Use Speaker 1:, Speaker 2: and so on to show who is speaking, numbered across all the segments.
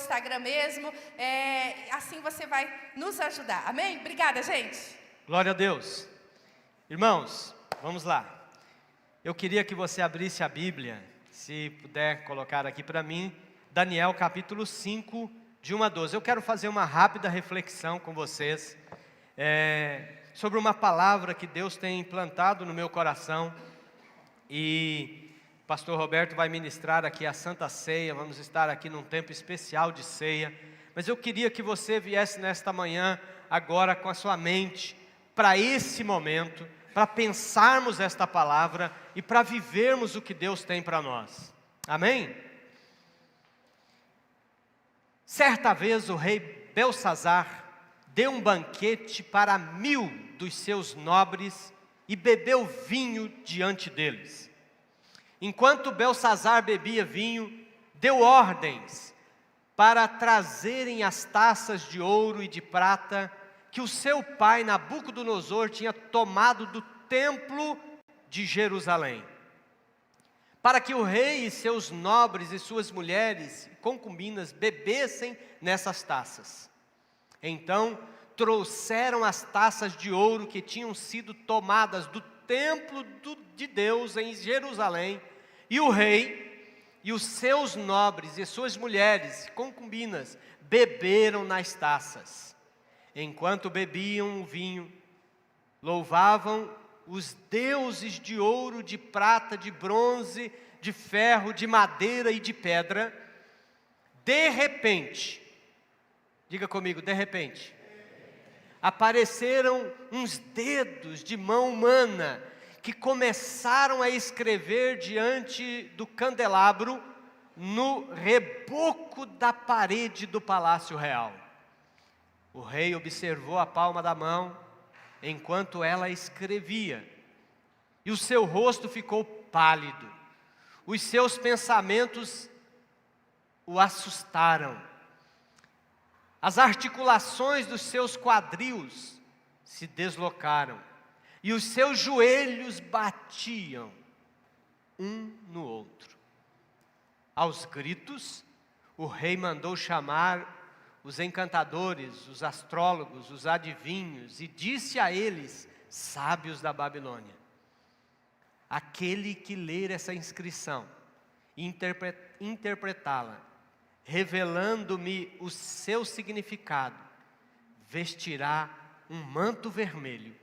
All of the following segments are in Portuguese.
Speaker 1: Instagram mesmo, assim você vai nos ajudar, amém? Obrigada, gente.
Speaker 2: Glória a Deus. Irmãos, vamos lá. Eu queria que você abrisse a Bíblia, se puder colocar aqui para mim, Daniel capítulo 5, de 1 a 12. Eu quero fazer uma rápida reflexão com vocês, sobre uma palavra que Deus tem implantado no meu coração, e o pastor Roberto vai ministrar aqui a Santa Ceia. Vamos estar aqui num tempo especial de ceia, mas eu queria que você viesse nesta manhã, agora com a sua mente, para esse momento, para pensarmos esta palavra e para vivermos o que Deus tem para nós, amém? Certa vez o rei Belsazar deu um banquete para 1000 dos seus nobres e bebeu vinho diante deles. Enquanto Belsazar bebia vinho, deu ordens para trazerem as taças de ouro e de prata que o seu pai Nabucodonosor tinha tomado do templo de Jerusalém, para que o rei e seus nobres e suas mulheres e concubinas bebessem nessas taças. Então trouxeram as taças de ouro que tinham sido tomadas do templo de Deus em Jerusalém, e o rei e os seus nobres e suas mulheres e concubinas beberam nas taças. Enquanto bebiam o vinho, louvavam os deuses de ouro, de prata, de bronze, de ferro, de madeira e de pedra. De repente, diga comigo, de repente, apareceram uns dedos de mão humana que começaram a escrever diante do candelabro no reboco da parede do palácio real. O rei observou a palma da mão enquanto ela escrevia, e o seu rosto ficou pálido. Os seus pensamentos o assustaram. As articulações dos seus quadris se deslocaram e os seus joelhos batiam um no outro. Aos gritos, o rei mandou chamar os encantadores, os astrólogos, os adivinhos, e disse a eles, sábios da Babilônia: aquele que ler essa inscrição e interpretá-la, revelando-me o seu significado, vestirá um manto vermelho,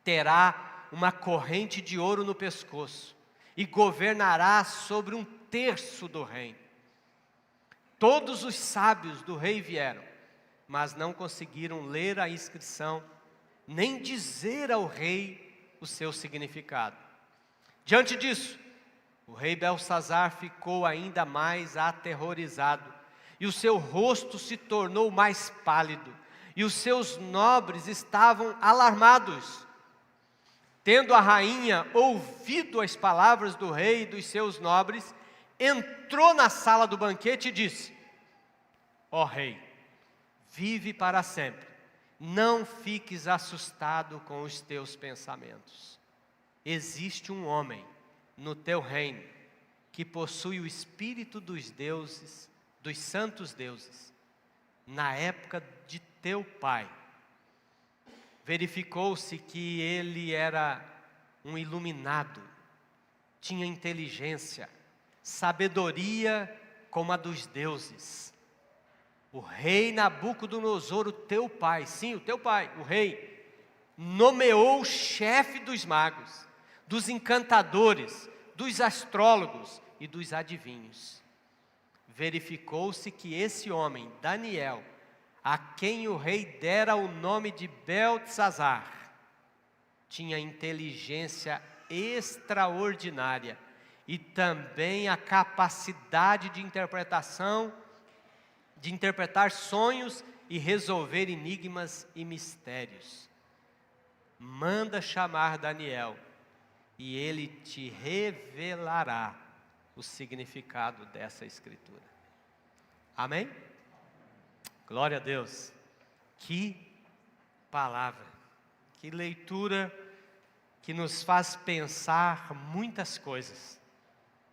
Speaker 2: terá uma corrente de ouro no pescoço e governará sobre 1/3 do reino. Todos os sábios do rei vieram, mas não conseguiram ler a inscrição, nem dizer ao rei o seu significado. Diante disso, o rei Belsazar ficou ainda mais aterrorizado, e o seu rosto se tornou mais pálido, e os seus nobres estavam alarmados. Tendo a rainha ouvido as palavras do rei e dos seus nobres, entrou na sala do banquete e disse: ó rei, vive para sempre, não fiques assustado com os teus pensamentos. Existe um homem no teu reino que possui o espírito dos deuses, dos santos deuses. Na época de teu pai, verificou-se que ele era um iluminado, tinha inteligência, sabedoria como a dos deuses. O rei Nabucodonosor, o teu pai, sim, o teu pai, o rei, nomeou o chefe dos magos, dos encantadores, dos astrólogos e dos adivinhos. Verificou-se que esse homem, Daniel, a quem o rei dera o nome de Beltesazar, tinha inteligência extraordinária e também a capacidade de interpretação, de interpretar sonhos e resolver enigmas e mistérios. Manda chamar Daniel e ele te revelará o significado dessa escritura. Amém? Glória a Deus. Que palavra, que leitura que nos faz pensar muitas coisas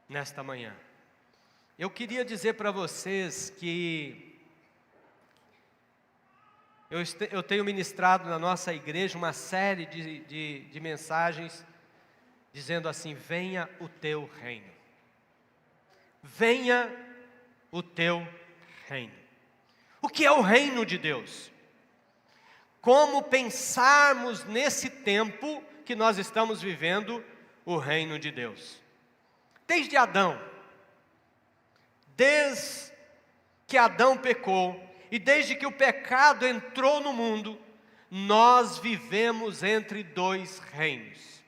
Speaker 2: nesta manhã. eu queria dizer para vocês que eu tenho ministrado na nossa igreja uma série de mensagens dizendo assim: venha o teu reino. Venha o teu reino. O que é o reino de Deus? Como pensarmos nesse tempo que nós estamos vivendo o reino de Deus? Desde Adão, desde que Adão pecou e desde que o pecado entrou no mundo, nós vivemos entre dois reinos.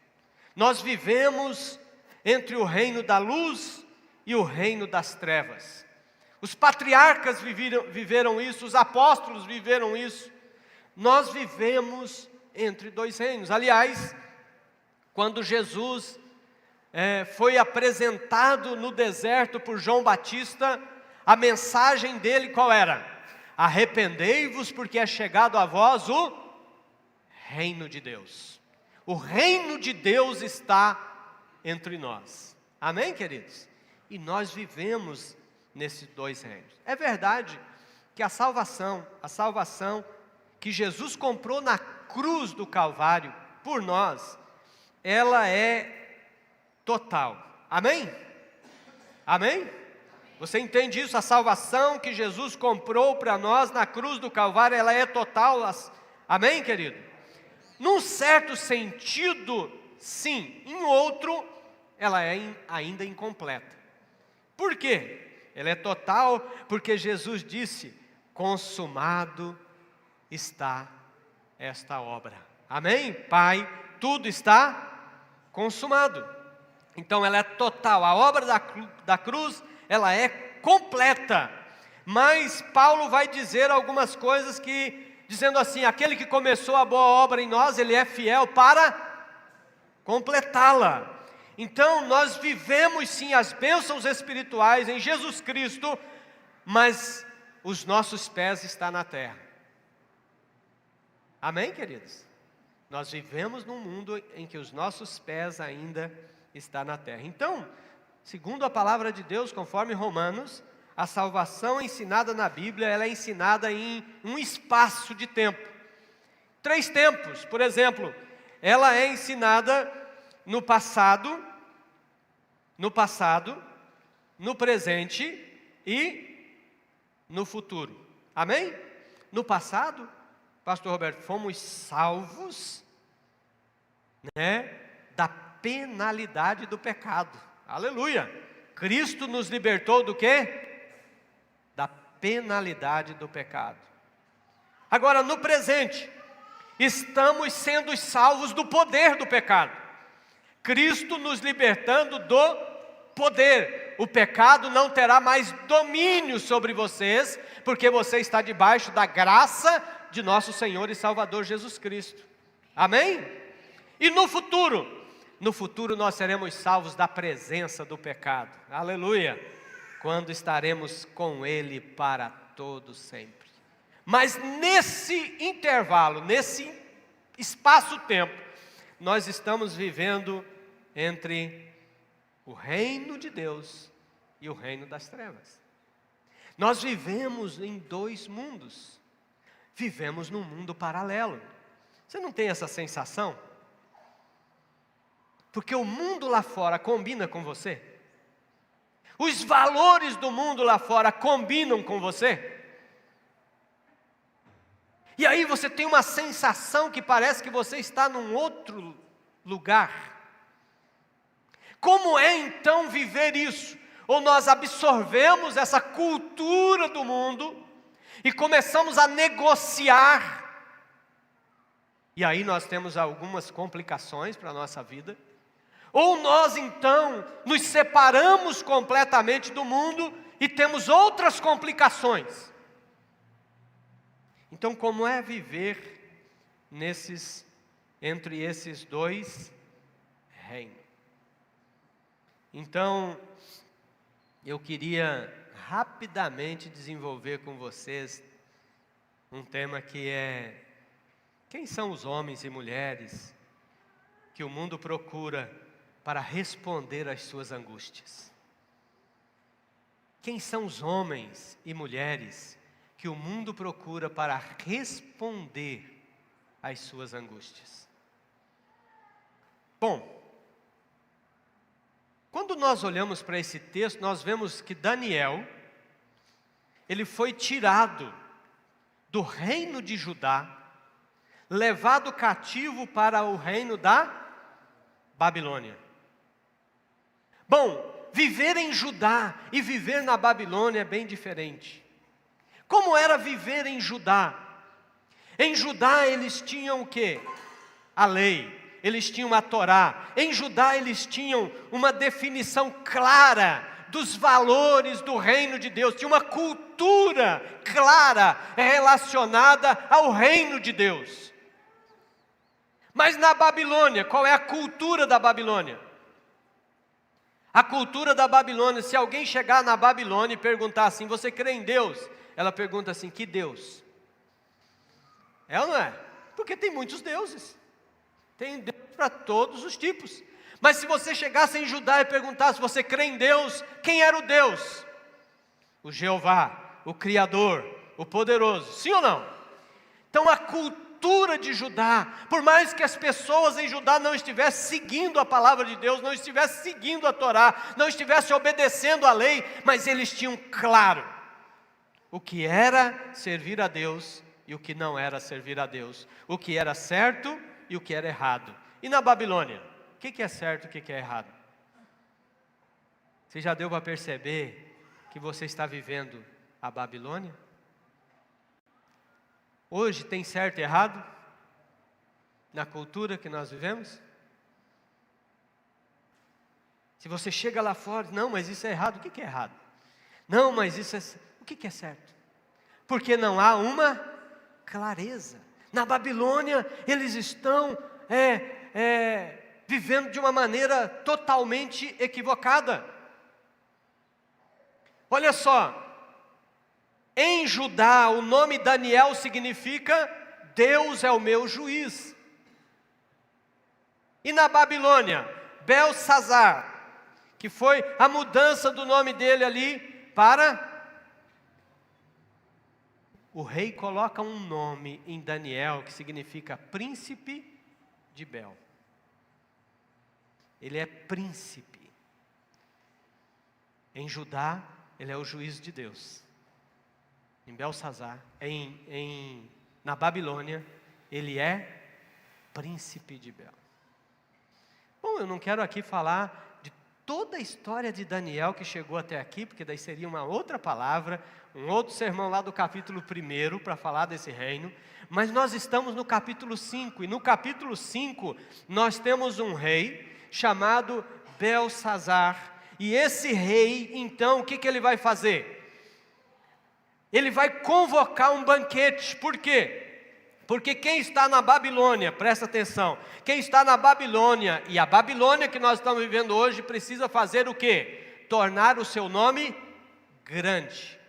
Speaker 2: Nós vivemos entre o reino da luz e o reino das trevas. Os patriarcas viveram isso, os apóstolos viveram isso. Nós vivemos entre dois reinos. Aliás, quando Jesus foi apresentado no deserto por João Batista, a mensagem dele qual era? Arrependei-vos, porque é chegado a vós o reino de Deus. O reino de Deus está entre nós. Amém, queridos? E nós vivemos nesses dois reinos. É verdade que a salvação que Jesus comprou na cruz do Calvário por nós, ela é total. Amém? Amém? Você entende isso? A salvação que Jesus comprou para nós na cruz do Calvário, ela é total. Amém, querido? Num certo sentido, sim. Em outro, ela é ainda incompleta. Por quê? Ela é total porque Jesus disse: consumado está esta obra. Amém? Pai, tudo está consumado. Então ela é total. A obra da cruz, ela é completa. Mas Paulo vai dizer algumas coisas dizendo assim: aquele que começou a boa obra em nós, ele é fiel para completá-la. Então nós vivemos sim as bênçãos espirituais em Jesus Cristo, mas os nossos pés estão na terra. Amém, queridos? Nós vivemos num mundo em que os nossos pés ainda estão na terra. Então, segundo a palavra de Deus, conforme Romanos, a salvação ensinada na Bíblia, ela é ensinada em um espaço de tempo. 3 tempos, por exemplo, ela é ensinada no passado, no presente e no futuro. Amém? No passado, pastor Roberto, fomos salvos, da penalidade do pecado. Aleluia! Cristo nos libertou do quê? Da penalidade do pecado. Agora, no presente, estamos sendo salvos do poder do pecado. Cristo nos libertando do poder. O pecado não terá mais domínio sobre vocês, porque você está debaixo da graça de nosso Senhor e Salvador Jesus Cristo. Amém? E no futuro? No futuro nós seremos salvos da presença do pecado. Aleluia! Quando estaremos com Ele para todo sempre. Mas nesse intervalo, nesse espaço-tempo, nós estamos vivendo entre o reino de Deus e o reino das trevas. Nós vivemos em 2 mundos. Vivemos num mundo paralelo. Você não tem essa sensação? Porque o mundo lá fora combina com você? Os valores do mundo lá fora combinam com você? E aí você tem uma sensação que parece que você está num outro lugar. Como é então viver isso? Ou nós absorvemos essa cultura do mundo e começamos a negociar, e aí nós temos algumas complicações para a nossa vida. Ou nós então nos separamos completamente do mundo e temos outras complicações. Então, como é viver entre esses 2 reinos? Então, eu queria rapidamente desenvolver com vocês um tema que é: quem são os homens e mulheres que o mundo procura para responder às suas angústias? Quem são os homens e mulheres que o mundo procura para responder às suas angústias? Bom, quando nós olhamos para esse texto, nós vemos que Daniel, ele foi tirado do reino de Judá, levado cativo para o reino da Babilônia. Bom, viver em Judá e viver na Babilônia é bem diferente. Como era viver em Judá? Em Judá eles tinham o quê? A lei. Eles tinham a Torá. Em Judá eles tinham uma definição clara dos valores do reino de Deus. Tinha uma cultura clara relacionada ao reino de Deus. Mas na Babilônia, qual é a cultura da Babilônia? A cultura da Babilônia, se alguém chegar na Babilônia e perguntar assim, você crê em Deus? Ela pergunta assim, que Deus? É ou não é? Porque tem muitos deuses. Tem Deus para todos os tipos. Mas se você chegasse em Judá e perguntasse, você crê em Deus? Quem era o Deus? O Jeová, o Criador, o Poderoso. Sim ou não? Então a cultura de Judá, por mais que as pessoas em Judá não estivessem seguindo a palavra de Deus, não estivessem seguindo a Torá, não estivessem obedecendo a lei, mas eles tinham claro o que era servir a Deus e o que não era servir a Deus, o que era certo e o que era errado. E na Babilônia, o que é certo e o que é errado? Você já deu para perceber que você está vivendo a Babilônia? Hoje tem certo e errado? Na cultura que nós vivemos? Se você chega lá fora, não, mas isso é errado, o que é errado? Não, mas isso é... O que é certo? Porque não há uma clareza. Na Babilônia, eles estão vivendo de uma maneira totalmente equivocada. Olha só, em Judá, o nome Daniel significa Deus é o meu juiz. E na Babilônia, Belsazar, que foi a mudança do nome dele ali para... O rei coloca um nome em Daniel que significa príncipe de Bel. Ele é príncipe. Em Judá, ele é o juiz de Deus. Em Belsazar, na Babilônia, ele é príncipe de Bel. Bom, eu não quero aqui falar de toda a história de Daniel que chegou até aqui, porque daí seria uma outra palavra, um outro sermão lá do capítulo 1 para falar desse reino, mas nós estamos no capítulo 5, e no capítulo 5 nós temos um rei chamado Belsazar, e esse rei, então, o que ele vai fazer? Ele vai convocar um banquete. Por quê? Porque quem está na Babilônia, presta atenção, quem está na Babilônia, e a Babilônia que nós estamos vivendo hoje, precisa fazer o quê? Tornar o seu nome grande.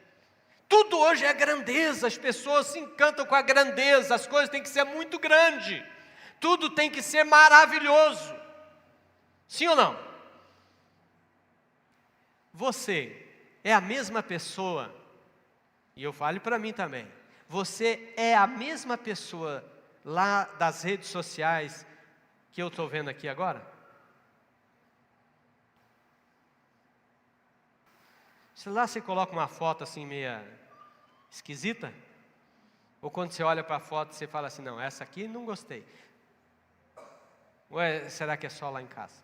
Speaker 2: Tudo hoje é grandeza, as pessoas se encantam com a grandeza, as coisas têm que ser muito grandes, tudo tem que ser maravilhoso. Sim ou não? Você é a mesma pessoa, e eu falo para mim também, você é a mesma pessoa lá das redes sociais que eu estou vendo aqui agora? Se lá você coloca uma foto assim meia esquisita, ou quando você olha para a foto você fala assim, não, essa aqui não gostei. Ou será que é só lá em casa?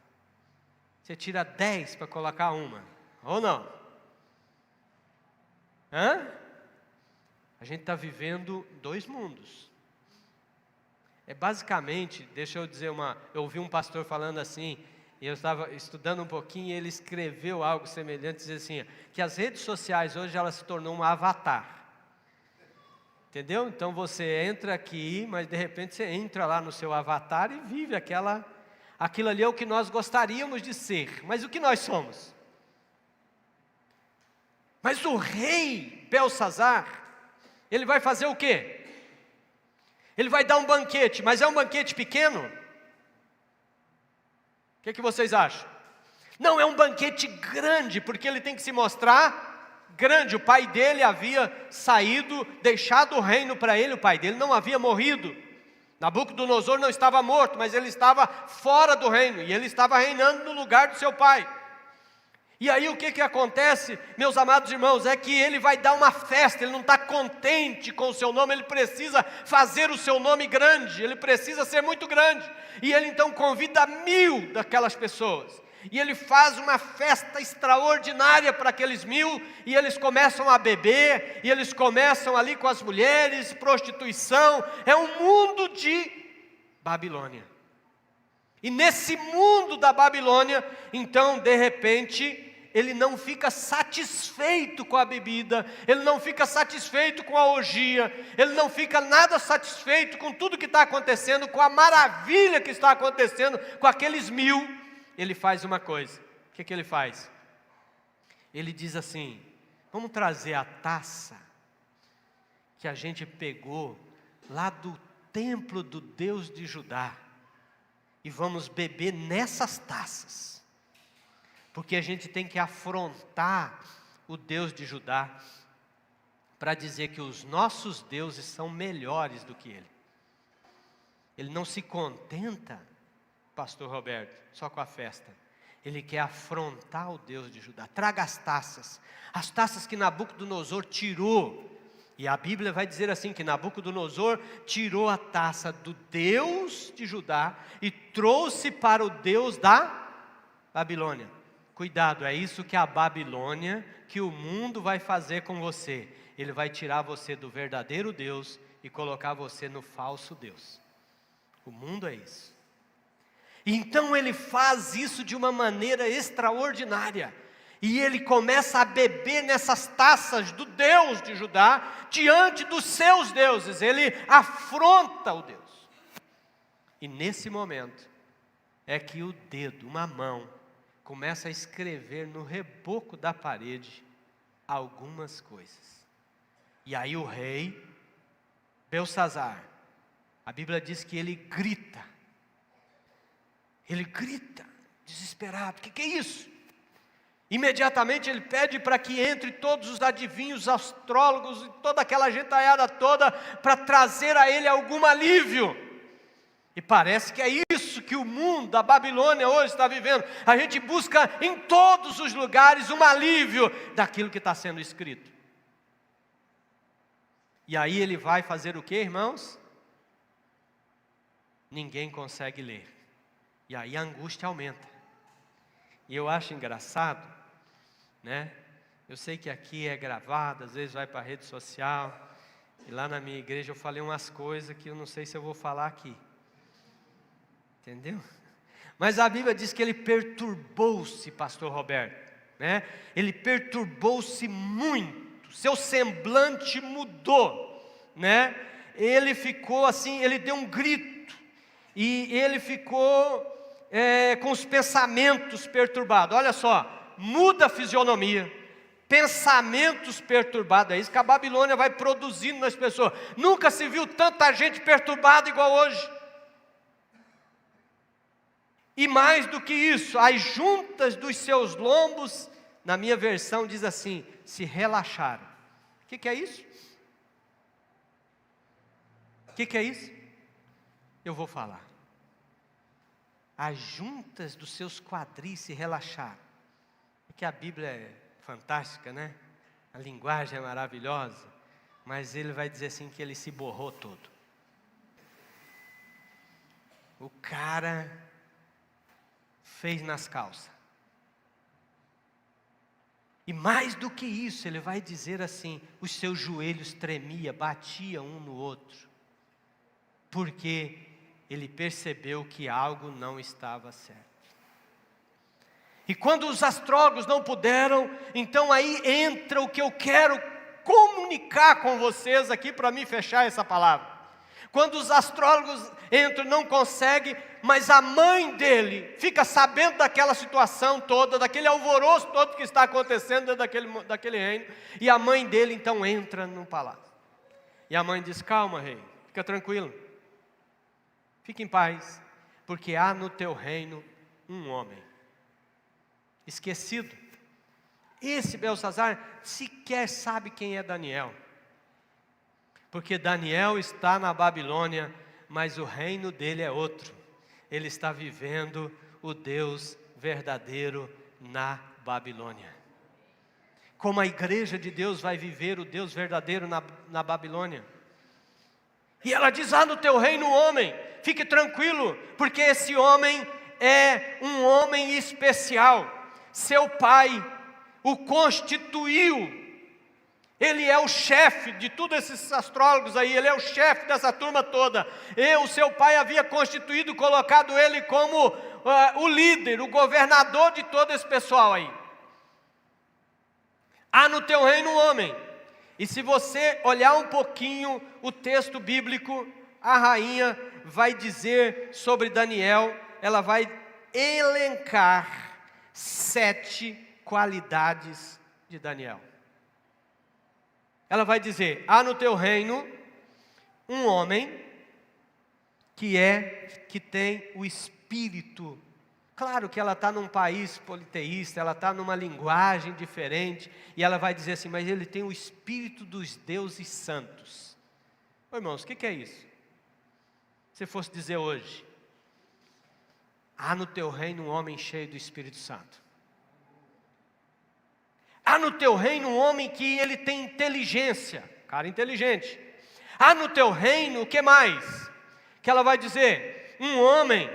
Speaker 2: Você tira 10 para colocar uma, ou não? A gente está vivendo dois mundos. É basicamente, deixa eu dizer eu ouvi um pastor falando assim, e eu estava estudando um pouquinho, e ele escreveu algo semelhante, dizendo assim, que as redes sociais hoje, elas se tornou um avatar. Entendeu? Então você entra aqui, mas de repente você entra lá no seu avatar e vive aquilo ali é o que nós gostaríamos de ser, mas o que nós somos? Mas o rei Belsazar, ele vai fazer o quê? Ele vai dar um banquete, mas é um banquete pequeno? O que vocês acham? Não, é um banquete grande, porque ele tem que se mostrar grande. O pai dele havia saído, deixado o reino para ele, o pai dele não havia morrido. Nabucodonosor não estava morto, mas ele estava fora do reino, e ele estava reinando no lugar do seu pai. E aí o que acontece, meus amados irmãos, é que ele vai dar uma festa, ele não está contente com o seu nome, ele precisa fazer o seu nome grande, ele precisa ser muito grande. E ele então convida 1000 daquelas pessoas, e ele faz uma festa extraordinária para aqueles 1000, e eles começam a beber, e eles começam ali com as mulheres, prostituição, é um mundo de Babilônia. E nesse mundo da Babilônia, então de repente, ele não fica satisfeito com a bebida, ele não fica satisfeito com a orgia, ele não fica nada satisfeito com tudo que está acontecendo, com a maravilha que está acontecendo com aqueles 1000, ele faz uma coisa. O que ele faz? Ele diz assim: vamos trazer a taça que a gente pegou lá do templo do Deus de Judá, e vamos beber nessas taças, porque a gente tem que afrontar o Deus de Judá, para dizer que os nossos deuses são melhores do que ele. Ele não se contenta, pastor Roberto, só com a festa. Ele quer afrontar o Deus de Judá. Traga as taças que Nabucodonosor tirou. E a Bíblia vai dizer assim, que Nabucodonosor tirou a taça do Deus de Judá e trouxe para o Deus da Babilônia. Cuidado, é isso que a Babilônia, que o mundo vai fazer com você. Ele vai tirar você do verdadeiro Deus e colocar você no falso Deus. O mundo é isso. Então ele faz isso de uma maneira extraordinária. E ele começa a beber nessas taças do Deus de Judá, diante dos seus deuses. Ele afronta o Deus. E nesse momento, é que o dedo, uma mão, começa a escrever no reboco da parede algumas coisas. E aí o rei Belsazar, a Bíblia diz que ele grita, desesperado: o que é isso? Imediatamente ele pede para que entre todos os adivinhos, astrólogos e toda aquela gentaiada toda, para trazer a ele algum alívio. E parece que é isso que o mundo da Babilônia hoje está vivendo. A gente busca em todos os lugares um alívio daquilo que está sendo escrito. E aí ele vai fazer o que, irmãos? Ninguém consegue ler. E aí a angústia aumenta. E eu acho engraçado, né? Eu sei que aqui é gravado, às vezes vai para a rede social. E lá na minha igreja eu falei umas coisas que eu não sei se eu vou falar aqui. Entendeu? Mas a Bíblia diz que ele perturbou-se, pastor Roberto, né? Ele perturbou-se muito, seu semblante mudou, né? Ele ficou assim, ele deu um grito, e ele ficou com os pensamentos perturbados. Olha só, muda a fisionomia, pensamentos perturbados. É isso que a Babilônia vai produzindo nas pessoas. Nunca se viu tanta gente perturbada igual hoje. E mais do que isso, as juntas dos seus lombos, na minha versão diz assim, se relaxaram. O que é isso? O que é isso? Eu vou falar. As juntas dos seus quadris se relaxaram. Porque a Bíblia é fantástica, né? A linguagem é maravilhosa. Mas ele vai dizer assim que ele se borrou todo. O cara fez nas calças. E mais do que isso, ele vai dizer assim, os seus joelhos tremiam, batiam um no outro, porque ele percebeu que algo não estava certo. E quando os astrólogos não puderam, então aí entra o que eu quero comunicar com vocês aqui para me fechar essa palavra. Quando os astrólogos entram, não conseguem, mas a mãe dele fica sabendo daquela situação toda, daquele alvoroço todo que está acontecendo dentro daquele reino, e a mãe dele então entra no palácio. E a mãe diz: calma, rei, fica tranquilo, fique em paz, porque há no teu reino um homem esquecido. Esse Belsassar sequer sabe quem é Daniel. Porque Daniel está na Babilônia, mas o reino dele é outro. Ele está vivendo o Deus verdadeiro na Babilônia. Como a igreja de Deus vai viver o Deus verdadeiro na Babilônia. E ela diz: no teu reino, homem, fique tranquilo, porque esse homem é um homem especial. Seu pai o constituiu. Ele é o chefe de todos esses astrólogos aí, ele é o chefe dessa turma toda. O seu pai havia constituído, colocado ele como o líder, o governador de todo esse pessoal aí. Há no teu reino, homem. E se você olhar um pouquinho o texto bíblico, a rainha vai dizer sobre Daniel, ela vai elencar 7 qualidades de Daniel. Ela vai dizer: há no teu reino um homem que tem o espírito. Claro que ela está num país politeísta, ela está numa linguagem diferente, e ela vai dizer assim: mas ele tem o espírito dos deuses santos. Ô, irmãos, o que é isso? Se fosse dizer hoje: há no teu reino um homem cheio do Espírito Santo. Há no teu reino um homem que ele tem inteligência, cara inteligente. Há no teu reino, o que mais? Que ela vai dizer: um homem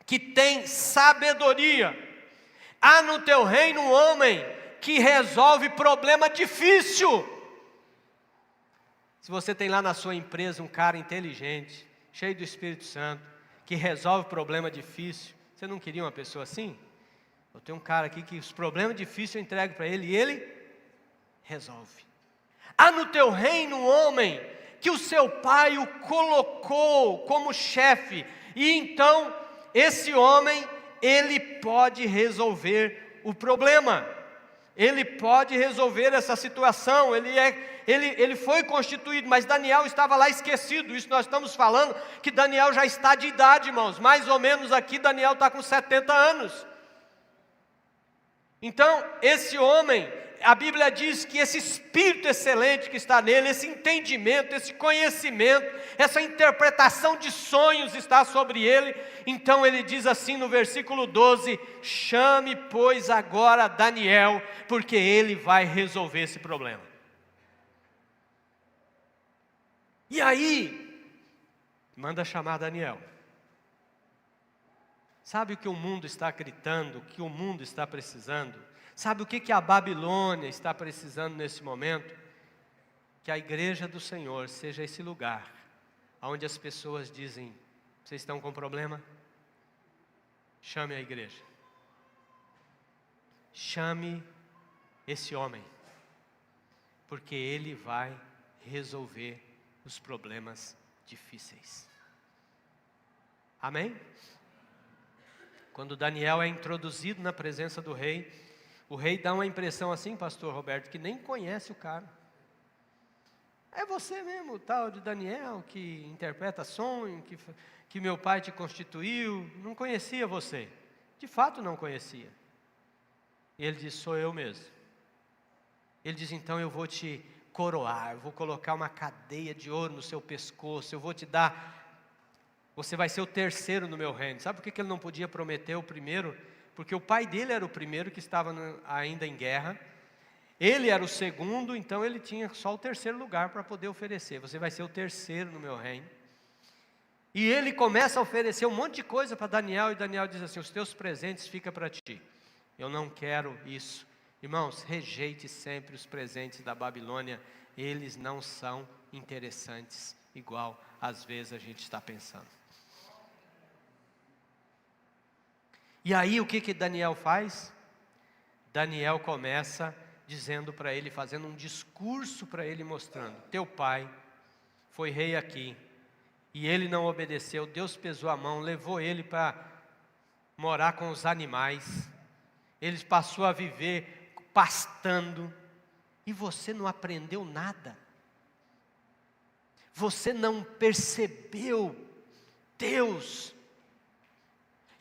Speaker 2: que tem sabedoria. Há no teu reino um homem que resolve problema difícil. Se você tem lá na sua empresa um cara inteligente, cheio do Espírito Santo, que resolve problema difícil, você não queria uma pessoa assim? Eu tenho um cara aqui que os problemas difíceis eu entrego para ele e ele resolve. Há no teu reino um homem que o seu pai o colocou como chefe, e então esse homem, ele pode resolver o problema, ele pode resolver essa situação, ele foi constituído, mas Daniel estava lá esquecido. Isso nós estamos falando que Daniel já está de idade, irmãos, mais ou menos aqui Daniel está com 70 anos. Então, esse homem, a Bíblia diz que esse espírito excelente que está nele, esse entendimento, esse conhecimento, essa interpretação de sonhos está sobre ele. Então ele diz assim no versículo 12: chame, pois, agora Daniel, porque ele vai resolver esse problema. E aí, manda chamar Daniel. Sabe o que o mundo está gritando, o que o mundo está precisando? Sabe o que a Babilônia está precisando nesse momento? Que a igreja do Senhor seja esse lugar onde as pessoas dizem: vocês estão com problema? Chame a igreja. Chame esse homem, porque ele vai resolver os problemas difíceis. Amém? Quando Daniel é introduzido na presença do rei, o rei dá uma impressão assim, pastor Roberto, que nem conhece o cara. É você mesmo, o tal de Daniel, que interpreta sonho, que meu pai te constituiu. Não conhecia você. De fato não conhecia. E ele diz: sou eu mesmo. Ele diz: então eu vou te coroar, eu vou colocar uma cadeia de ouro no seu pescoço, eu vou te dar... Você vai ser o terceiro no meu reino. Sabe por que ele não podia prometer o primeiro? Porque o pai dele era o primeiro que estava ainda em guerra. Ele era o segundo, então ele tinha só o terceiro lugar para poder oferecer. Você vai ser o terceiro no meu reino. E ele começa a oferecer um monte de coisa para Daniel. E Daniel diz assim: os teus presentes ficam para ti. Eu não quero isso. Irmãos, rejeite sempre os presentes da Babilônia. Eles não são interessantes, igual às vezes a gente está pensando. E aí o que Daniel faz? Daniel começa dizendo para ele, fazendo um discurso para ele, mostrando: teu pai foi rei aqui, e ele não obedeceu, Deus pesou a mão, levou ele para morar com os animais, ele passou a viver pastando, e você não aprendeu nada, você não percebeu Deus.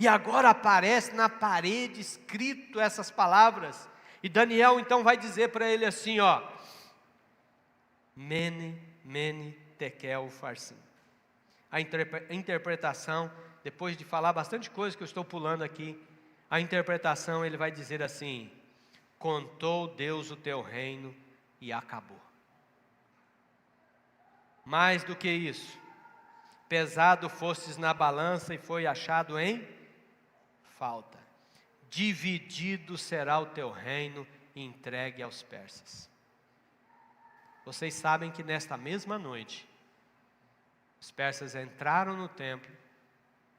Speaker 2: E agora aparece na parede escrito essas palavras: E Daniel então vai dizer para ele assim, ó, Mene, Mene, Tekel, Farsim. A interpretação, depois de falar bastante coisa que eu estou pulando aqui, a interpretação ele vai dizer assim, contou Deus o teu reino e acabou. Mais do que isso, pesado fostes na balança e foi achado em falta. Dividido será o teu reino e entregue aos persas. Vocês sabem que nesta mesma noite, os persas entraram no templo,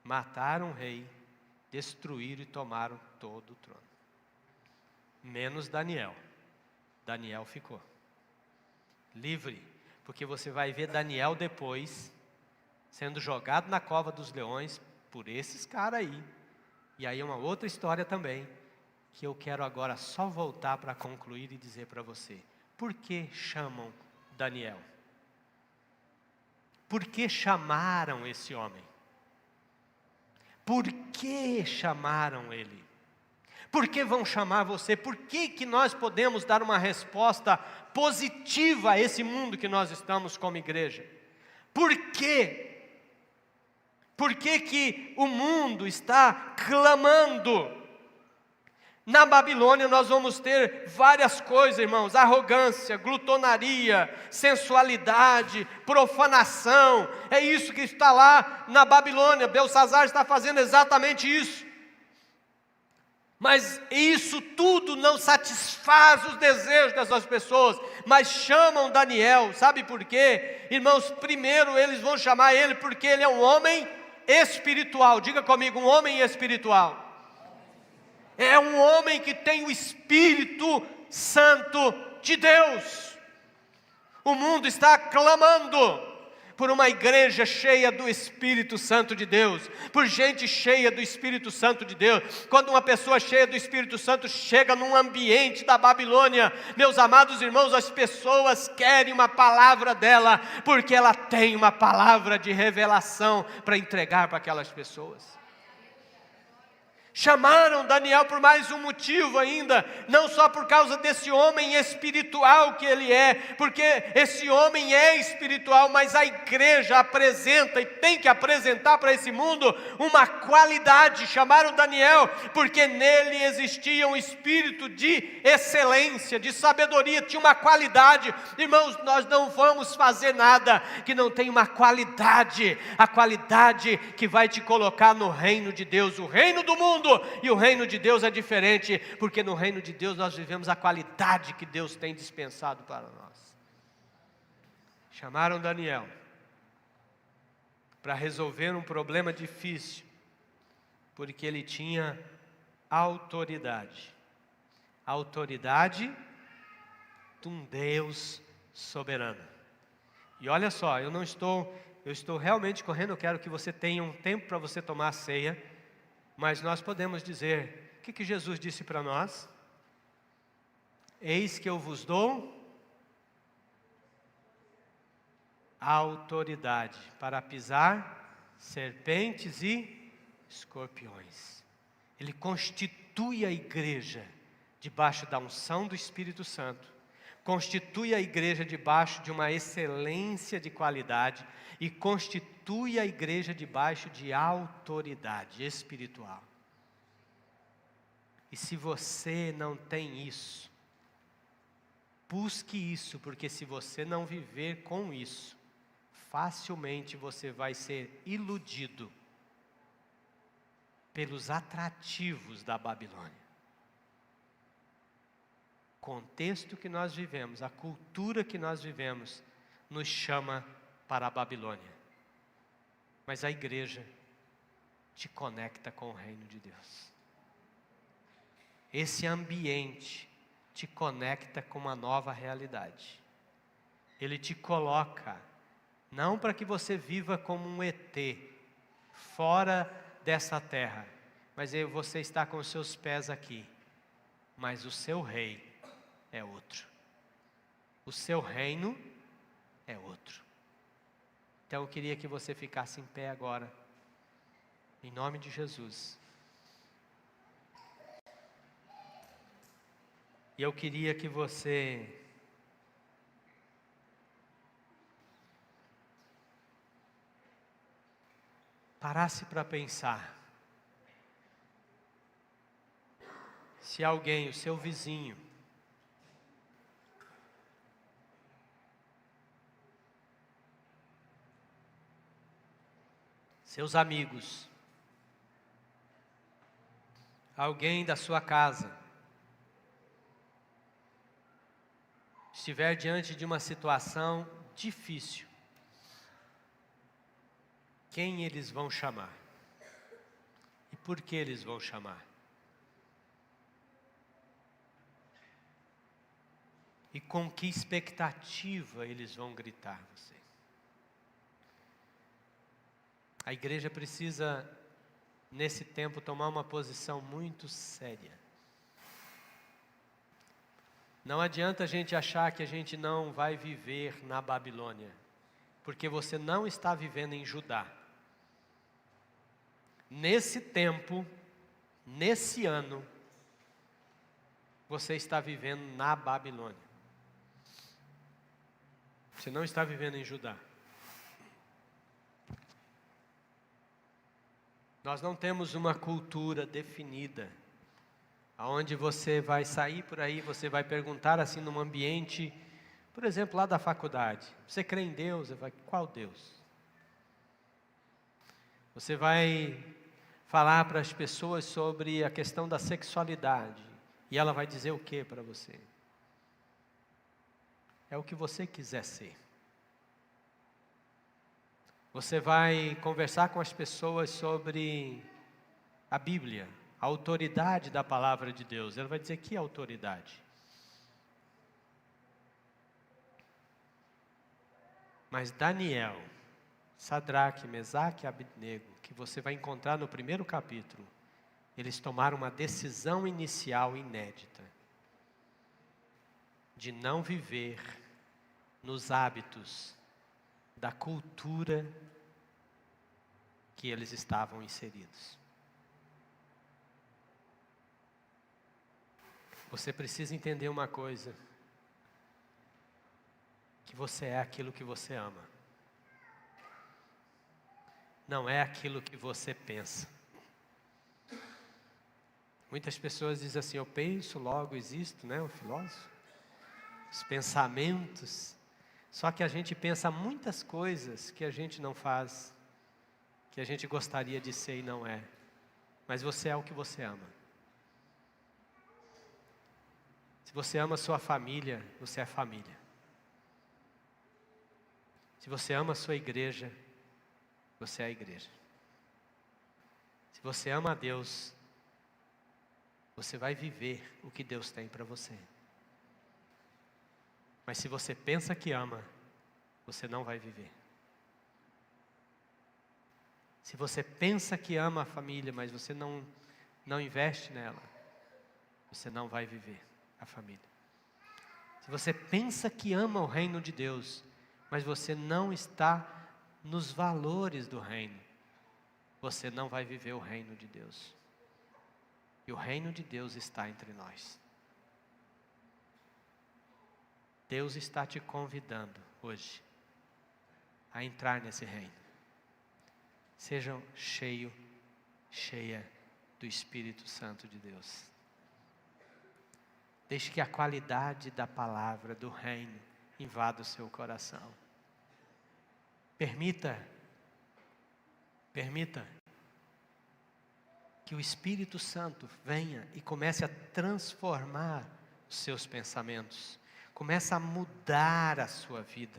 Speaker 2: mataram o rei, destruíram e tomaram todo o trono. Menos Daniel. Daniel ficou livre, porque você vai ver Daniel depois sendo jogado na cova dos leões por esses caras aí. E aí uma outra história também, que eu quero agora só voltar para concluir e dizer para você. Por que chamam Daniel? Por que chamaram esse homem? Por que chamaram ele? Por que vão chamar você? Por que nós podemos dar uma resposta positiva a esse mundo que nós estamos como igreja? Por quê? Por que o mundo está clamando? Na Babilônia nós vamos ter várias coisas, irmãos, arrogância, glutonaria, sensualidade, profanação, é isso que está lá na Babilônia. Belsazar está fazendo exatamente isso. Mas isso tudo não satisfaz os desejos dessas pessoas, mas chamam Daniel, sabe por quê? Irmãos, primeiro eles vão chamar ele porque ele é um homem espiritual. Diga comigo, um homem espiritual. É um homem que tem o Espírito Santo de Deus. O mundo está clamando por uma igreja cheia do Espírito Santo de Deus, por gente cheia do Espírito Santo de Deus. Quando uma pessoa cheia do Espírito Santo chega num ambiente da Babilônia, meus amados irmãos, as pessoas querem uma palavra dela, porque ela tem uma palavra de revelação para entregar para aquelas pessoas. Chamaram Daniel por mais um motivo ainda, não só por causa desse homem espiritual que ele é, porque esse homem é espiritual, mas a igreja apresenta e tem que apresentar para esse mundo uma qualidade. Chamaram Daniel porque nele existia um espírito de excelência, de sabedoria, tinha uma qualidade. Irmãos, nós não vamos fazer nada que não tenha uma qualidade, a qualidade que vai te colocar no reino de Deus. O reino do mundo e o reino de Deus é diferente, porque no reino de Deus nós vivemos a qualidade que Deus tem dispensado para nós. Chamaram Daniel para resolver um problema difícil, porque ele tinha autoridade. Autoridade de um Deus soberano. E olha só, eu estou realmente correndo, eu quero que você tenha um tempo para você tomar a ceia. Mas nós podemos dizer, o que Jesus disse para nós? Eis que eu vos dou autoridade para pisar serpentes e escorpiões. Ele constitui a igreja debaixo da unção do Espírito Santo, constitui a igreja debaixo de uma excelência de qualidade e constitui a igreja debaixo de autoridade espiritual. E se você não tem isso, busque isso, porque se você não viver com isso, facilmente você vai ser iludido pelos atrativos da Babilônia. O contexto que nós vivemos, a cultura que nós vivemos, nos chama para a Babilônia. Mas a igreja te conecta com o reino de Deus. Esse ambiente te conecta com uma nova realidade. Ele te coloca, não para que você viva como um ET, fora dessa terra, mas você está com os seus pés aqui, mas o seu rei é outro. O seu reino é outro. Então eu queria que você ficasse em pé agora, em nome de Jesus. E eu queria que você parasse para pensar. Se alguém, o seu vizinho, seus amigos, alguém da sua casa, estiver diante de uma situação difícil, quem eles vão chamar? E por que eles vão chamar? E com que expectativa eles vão gritar você? A igreja precisa, nesse tempo, tomar uma posição muito séria. Não adianta a gente achar que a gente não vai viver na Babilônia, porque você não está vivendo em Judá. Nesse tempo, nesse ano, você está vivendo na Babilônia. Você não está vivendo em Judá. Nós não temos uma cultura definida, aonde você vai sair por aí, você vai perguntar assim num ambiente, por exemplo, lá da faculdade, você crê em Deus? Você vai, qual Deus? Você vai falar para as pessoas sobre a questão da sexualidade, e ela vai dizer o que para você? É o que você quiser ser. Você vai conversar com as pessoas sobre a Bíblia, a autoridade da palavra de Deus. Ela vai dizer, que autoridade? Mas Daniel, Sadraque, Mesaque e Abednego, que você vai encontrar no primeiro capítulo, eles tomaram uma decisão inicial inédita, de não viver nos hábitos da cultura que eles estavam inseridos. Você precisa entender uma coisa, que você é aquilo que você ama, não é aquilo que você pensa. Muitas pessoas dizem assim, eu penso, logo existo, né, o filósofo? Os pensamentos. Só que a gente pensa muitas coisas que a gente não faz, que a gente gostaria de ser e não é. Mas você é o que você ama. Se você ama sua família, você é família. Se você ama a sua igreja, você é a igreja. Se você ama a Deus, você vai viver o que Deus tem para você. Mas se você pensa que ama, você não vai viver. Se você pensa que ama a família, mas você não investe nela, você não vai viver a família. Se você pensa que ama o reino de Deus, mas você não está nos valores do reino, você não vai viver o reino de Deus. E o reino de Deus está entre nós. Deus está te convidando hoje a entrar nesse reino. Sejam cheia do Espírito Santo de Deus. Deixe que a qualidade da palavra do reino invada o seu coração. Permita que o Espírito Santo venha e comece a transformar os seus pensamentos. Comece a mudar a sua vida.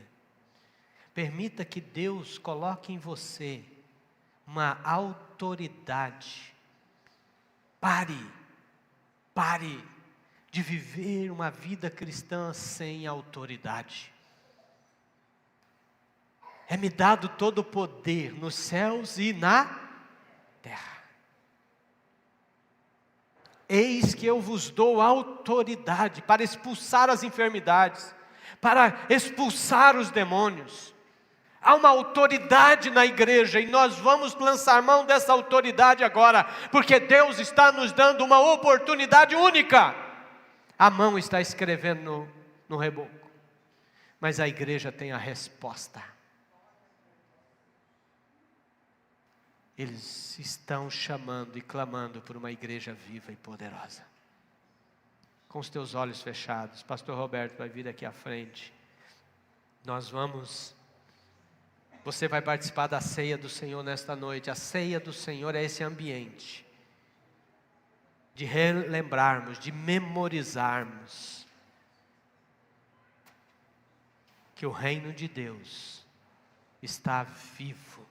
Speaker 2: Permita que Deus coloque em você uma autoridade. Pare de viver uma vida cristã sem autoridade. É-me dado todo o poder nos céus e na terra. Eis que eu vos dou autoridade para expulsar as enfermidades, para expulsar os demônios. Há uma autoridade na igreja e nós vamos lançar mão dessa autoridade agora, porque Deus está nos dando uma oportunidade única. A mão está escrevendo no reboco. Mas a igreja tem a resposta. Eles estão chamando e clamando por uma igreja viva e poderosa. Com os teus olhos fechados, pastor Roberto vai vir aqui à frente. Você vai participar da ceia do Senhor nesta noite. A ceia do Senhor é esse ambiente de relembrarmos, de memorizarmos que o reino de Deus está vivo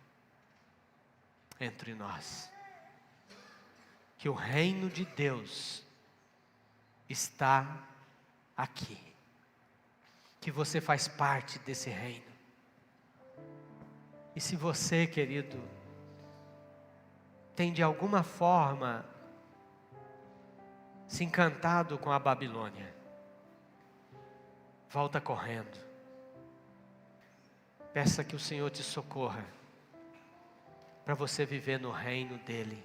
Speaker 2: entre nós. Que o reino de Deus está aqui. Que você faz parte desse reino. E se você, querido, tem de alguma forma se encantado com a Babilônia, volta correndo. Peça que o Senhor te socorra para você viver no reino dele,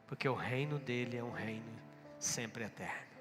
Speaker 2: porque o reino dele é um reino sempre eterno.